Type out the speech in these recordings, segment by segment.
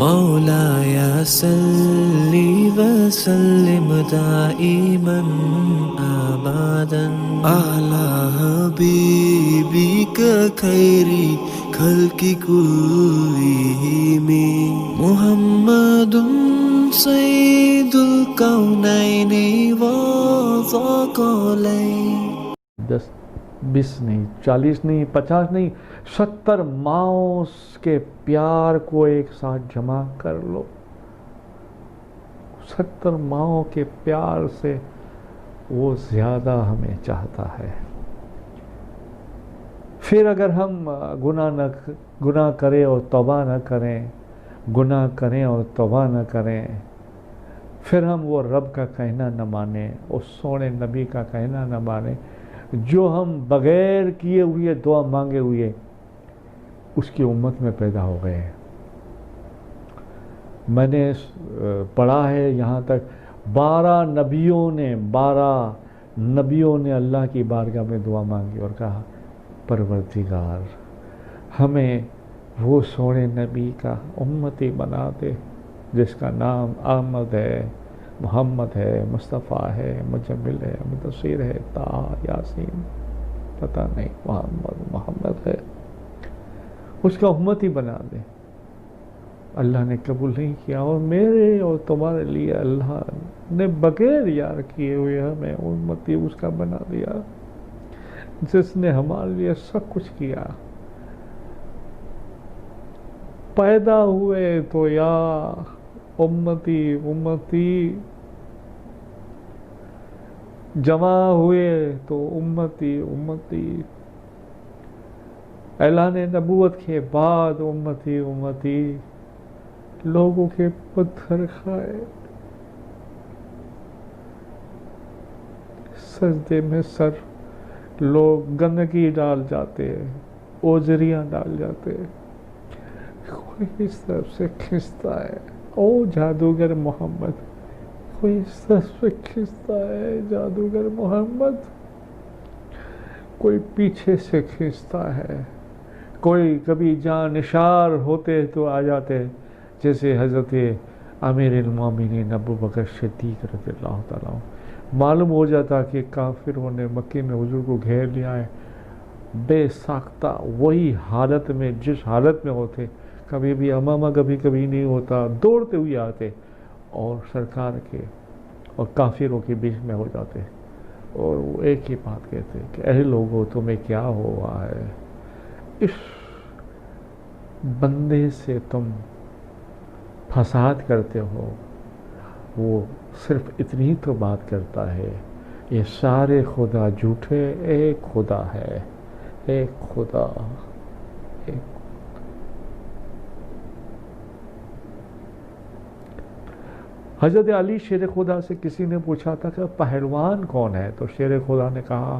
مولاي صل وسلم دائما ابدا على حبيبك خير خلق كلهم محمد سيد الكونين وثقلين. 10 20 نہیں 40 نہیں 50 نہیں 70 ماؤں کے پیار کو ایک ساتھ جمع کر لو. 70 ماؤں کے پیار سے وہ زیادہ ہمیں چاہتا ہے. پھر اگر ہم گناہ کریں اور توبہ نہ کریں، گناہ کریں اور توبہ نہ کریں، پھر ہم وہ رب کا کہنا نہ مانیں، اس سونے نبی کا کہنا نہ مانیں جو ہم بغیر کیے ہوئے دعا مانگے ہوئے اس کی امت میں پیدا ہو گئے ہیں. میں نے پڑھا ہے یہاں تک 12 نبیوں نے اللہ کی بارگاہ میں دعا مانگی اور کہا پروردگار ہمیں وہ سونے نبی کا امتی بنا دے جس کا نام احمد ہے، محمد ہے، مصطفیٰ ہے، مجمل ہے، مدثر ہے، طٰہٰ، یاسین، پتہ نہیں محمد ہے، اس کا امتی بنا دے. اللہ نے قبول نہیں کیا اور میرے اور تمہارے لیے اللہ نے بغیر یار کیے ہوئے ہمیں امتی اس کا بنا دیا جس نے ہمارے لیے سب کچھ کیا. پیدا ہوئے تو یا امتی امتی، جمع ہوئے تو امتی امتی، اعلان نبوت کے بعد امتی امتی، لوگوں کے پتھر کھائے، سجدے میں سر، لوگ گندگی ڈال جاتے، اوزریاں ڈال جاتے، کوئی اس طرف سے کھنچتا ہے او جادوگر محمد، کوئی اس طرف سے کھنچتا ہے جادوگر محمد، کوئی پیچھے سے کھنچتا ہے، کوئی کبھی جان نثار ہوتے تو آ جاتے جیسے حضرت امیر المومنین ابو بکر صدیق رضی اللہ تعالیٰ. معلوم ہو جاتا کہ کافروں نے مکے میں حضور کو گھیر لیا ہے، بے ساختہ وہی حالت میں جس حالت میں ہوتے، کبھی بھی امامہ کبھی نہیں ہوتا، دوڑتے ہوئے آتے اور سرکار کے اور کافروں کے بیچ میں ہو جاتے اور وہ ایک ہی بات کہتے کہ اے لوگوں تمہیں کیا ہوا ہے، اس بندے سے تم فساد کرتے ہو، وہ صرف اتنی تو بات کرتا ہے، یہ سارے خدا جھوٹے، ایک خدا ہے، ایک خدا، ایک. حضرت علی شیر خدا سے کسی نے پوچھا تھا کہ پہلوان کون ہے، تو شیر خدا نے کہا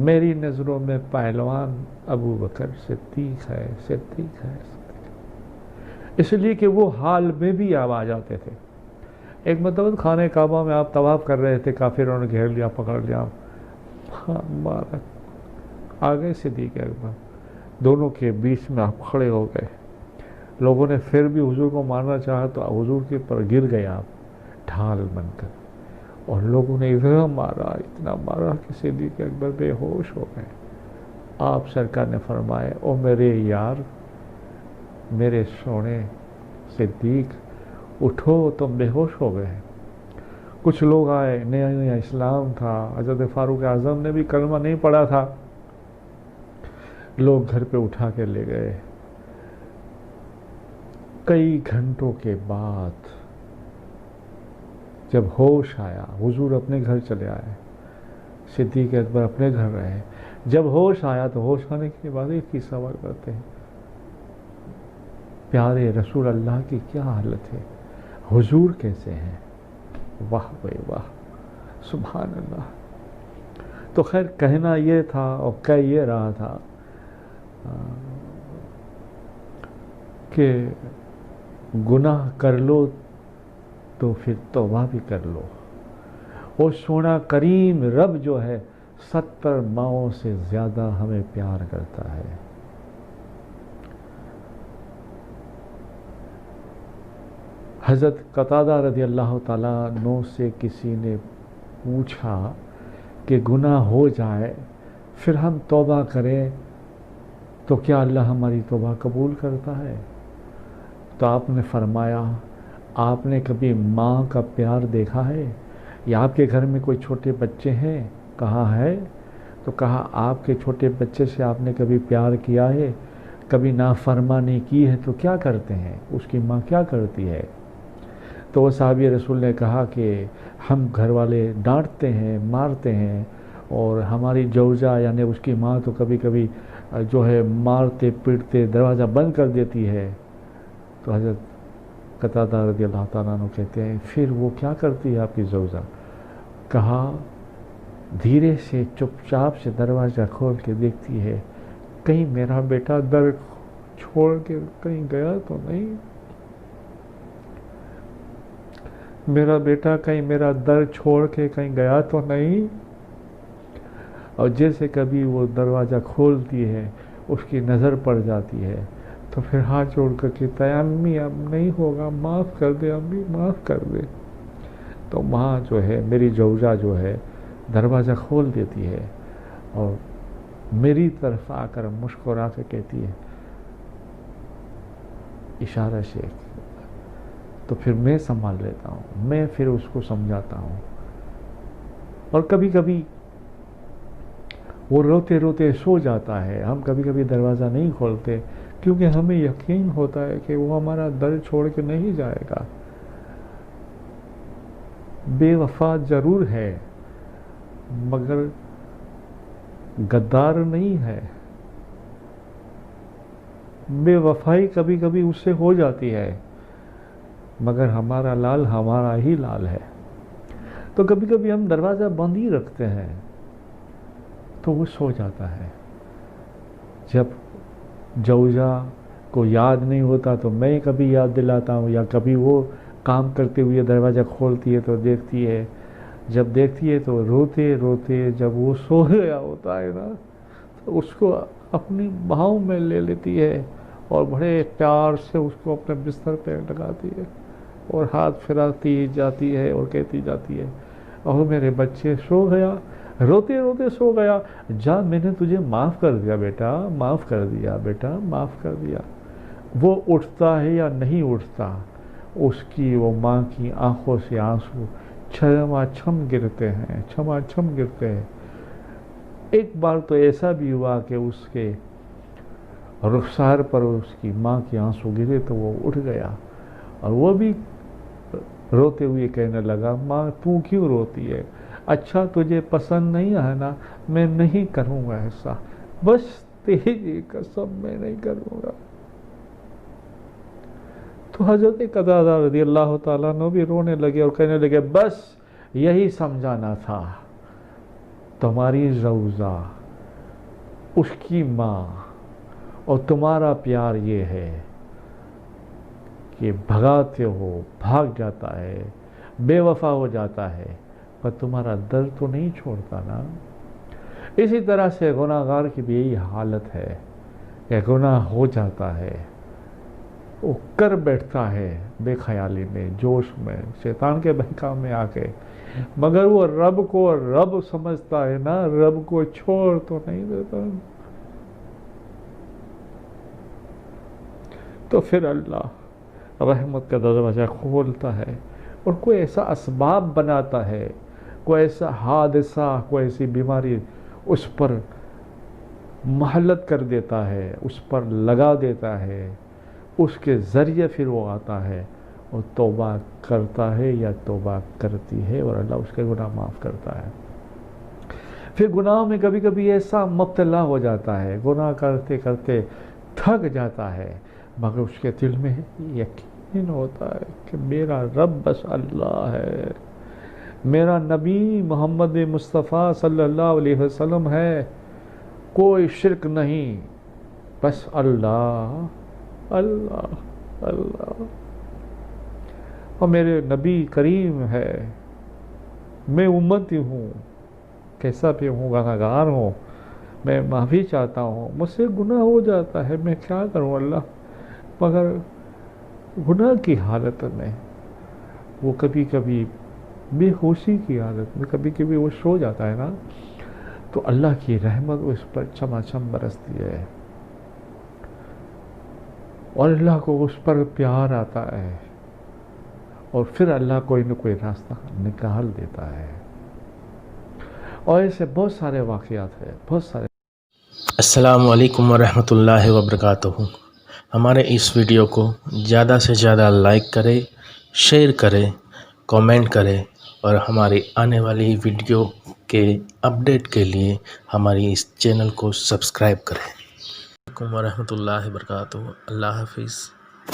میری نظروں میں پہلوان ابو بکر صدیق ہے، صدیق ہے، اس لیے کہ وہ حال میں بھی آپ آ جاتے تھے. ایک مرتبہ خانہ کعبہ میں آپ طواف کر رہے تھے، کافروں نے گھیر لیا، پکڑ لیا، مبارک آ گئے صدیق اکبر، دونوں کے بیچ میں آپ کھڑے ہو گئے. لوگوں نے پھر بھی حضور کو مارنا چاہا تو حضور کے پر گر گئے آپ ڈھال بن کر، اور لوگوں نے اتنا مارا کہ صدیق اکبر بے ہوش ہو گئے. آپ سرکار نے فرمایا او میرے یار، میرے سونے صدیق، اٹھو تم بے ہوش ہو گئے. کچھ لوگ آئے، نیا اسلام تھا، حضرت فاروق اعظم نے بھی کلمہ نہیں پڑھا تھا، لوگ گھر پہ اٹھا کے لے گئے. کئی گھنٹوں کے بعد جب ہوش آیا، حضور اپنے گھر چلے آئے، صدیق اکبر اپنے گھر رہے. جب ہوش آیا تو ہوش آنے کے بعد ایک ہی سوال کرتے ہیں پیارے رسول اللہ کی کیا حالت ہے، حضور کیسے ہیں؟ واہ بھائی واہ، سبحان اللہ. تو خیر کہنا یہ تھا اور کہہ یہ رہا تھا کہ گناہ کر لو تو پھر توبہ بھی کر لو. وہ سونا کریم رب جو ہے 70 ماؤں سے زیادہ ہمیں پیار کرتا ہے. حضرت قتادہ رضی اللہ تعالیٰ عنہ سے کسی نے پوچھا کہ گناہ ہو جائے پھر ہم توبہ کریں تو کیا اللہ ہماری توبہ قبول کرتا ہے؟ تو آپ نے فرمایا آپ نے کبھی ماں کا پیار دیکھا ہے یا آپ کے گھر میں کوئی چھوٹے بچے ہیں؟ کہا ہے۔ تو کہا آپ کے چھوٹے بچے سے آپ نے کبھی پیار کیا ہے؟ کبھی نافرمانی کی ہے تو کیا کرتے ہیں؟ اس کی ماں کیا کرتی ہے؟ تو وہ صحابی رسول نے کہا کہ ہم گھر والے ڈانٹتے ہیں، مارتے ہیں، اور ہماری زوجہ یعنی اس کی ماں تو کبھی کبھی جو ہے مارتے پیٹتے دروازہ بند کر دیتی ہے۔ تو حضرت قتادہ رضی اللہ تعالیٰ عنہ کہتے ہیں پھر وہ کیا کرتی ہے آپ کی زوجہ؟ کہا دھیرے سے چپ چاپ سے دروازہ کھول کے دیکھتی ہے کہیں میرا بیٹا در چھوڑ کے کہیں گیا تو نہیں، میرا بیٹا کہیں میرا در چھوڑ کے کہیں گیا تو نہیں۔ اور جیسے کبھی وہ دروازہ کھولتی ہے اس کی نظر پڑ جاتی ہے تو پھر ہاتھ جوڑ کر کہتا ہے امی اب نہیں ہوگا، معاف کر دے امی، معاف کر دے۔ تو ماں جو ہے میری زوجہ جو ہے دروازہ کھول دیتی ہے اور میری طرف آ کر مسکرا کے کہتی ہے اشارہ سے، تو پھر میں سنبھال لیتا ہوں، میں پھر اس کو سمجھاتا ہوں۔ اور کبھی کبھی وہ روتے روتے سو جاتا ہے، ہم کبھی کبھی دروازہ نہیں کھولتے کیونکہ ہمیں یقین ہوتا ہے کہ وہ ہمارا در چھوڑ کے نہیں جائے گا۔ بے وفا ضرور ہے مگر غدار نہیں ہے۔ بے وفائی کبھی کبھی اس سے ہو جاتی ہے مگر ہمارا لال ہمارا ہی لال ہے۔ تو کبھی کبھی ہم دروازہ بند ہی رکھتے ہیں تو وہ سو جاتا ہے۔ جب زوجہ کو یاد نہیں ہوتا تو میں کبھی یاد دلاتا ہوں، یا کبھی وہ کام کرتے ہوئے دروازہ کھولتی ہے تو دیکھتی ہے، جب دیکھتی ہے تو روتے روتے جب وہ سو گیا ہوتا ہے نا تو اس کو اپنی باہوں میں لے لیتی ہے اور بڑے پیار سے اس کو اپنے بستر پہ لگاتی ہے اور ہاتھ پھراتی جاتی ہے اور کہتی جاتی ہے اور میرے بچے سو گیا، روتے روتے سو گیا، جا میں نے تجھے معاف کر دیا بیٹا، معاف کر دیا بیٹا، معاف کر دیا۔ وہ اٹھتا ہے یا نہیں اٹھتا، اس کی وہ ماں کی آنکھوں سے آنسو چھما چھم گرتے ہیں، چھما چھم گرتے ہیں۔ ایک بار تو ایسا بھی ہوا کہ اس کے رخسار پر اس کی ماں کی آنسو گرے تو وہ اٹھ گیا اور وہ بھی روتے ہوئے کہنے لگا ماں تو کیوں روتی ہے؟ اچھا تجھے پسند نہیں ہے نا، میں نہیں کروں گا ایسا، بس تیری قسم میں نہیں کروں گا۔ تو حضرت قتادہ رضی اللہ تعالیٰ عنہ بھی رونے لگے اور کہنے لگے بس یہی سمجھانا تھا، تمہاری زوجہ، اس کی ماں اور تمہارا پیار یہ ہے کہ بھگاتے ہو، بھاگ جاتا ہے، بے وفا ہو جاتا ہے، پر تمہارا درد تو نہیں چھوڑتا نا۔ اسی طرح سے گناہ گار کی بھی یہی حالت ہے کہ گناہ ہو جاتا ہے، وہ کر بیٹھتا ہے بے خیالی میں، جوش میں، شیطان کے بہکاوے میں آ کے، مگر وہ رب کو رب سمجھتا ہے نا، رب کو چھوڑ تو نہیں دیتا۔ تو پھر اللہ رحمت کا دروازہ کھولتا ہے اور کوئی ایسا اسباب بناتا ہے، کوئی ایسا حادثہ، کوئی ایسی بیماری اس پر محلت کر دیتا ہے، اس پر لگا دیتا ہے، اس کے ذریعے پھر وہ آتا ہے اور توبہ کرتا ہے یا توبہ کرتی ہے اور اللہ اس کے گناہ معاف کرتا ہے۔ پھر گناہوں میں کبھی کبھی ایسا مبتلا ہو جاتا ہے، گناہ کرتے کرتے تھک جاتا ہے، مگر اس کے دل میں یقین ہوتا ہے کہ میرا رب بس اللہ ہے، میرا نبی محمد مصطفیٰ صلی اللہ علیہ وسلم ہے، کوئی شرک نہیں، بس اللہ اللہ اللہ، اور میرے نبی کریم ہے، میں امتی ہوں، کیسا بھی ہوں، گناہ گار ہوں، میں معافی چاہتا ہوں، مجھ سے گناہ ہو جاتا ہے، میں کیا کروں اللہ، مگر گناہ کی حالت میں وہ کبھی کبھی بے ہوشی کی حالت میں کبھی کبھی وہ سو جاتا ہے نا، تو اللہ کی رحمت اس پر چماچم برستی ہے، اور اللہ کو اس پر پیار آتا ہے، اور پھر اللہ کوئی نہ کوئی راستہ نکال دیتا ہے۔ اور ایسے بہت سارے واقعات ہیں، بہت سارے۔ السلام علیکم ورحمۃ اللہ وبرکاتہ۔ ہمارے اس ویڈیو کو زیادہ سے زیادہ لائک کرے، شیئر کرے، کومنٹ کرے، اور ہماری آنے والی ویڈیو کے اپڈیٹ کے لیے ہماری اس چینل کو سبسکرائب کریں۔ السلام علیکم ورحمۃ اللہ وبرکاتہ۔ اللہ حافظ۔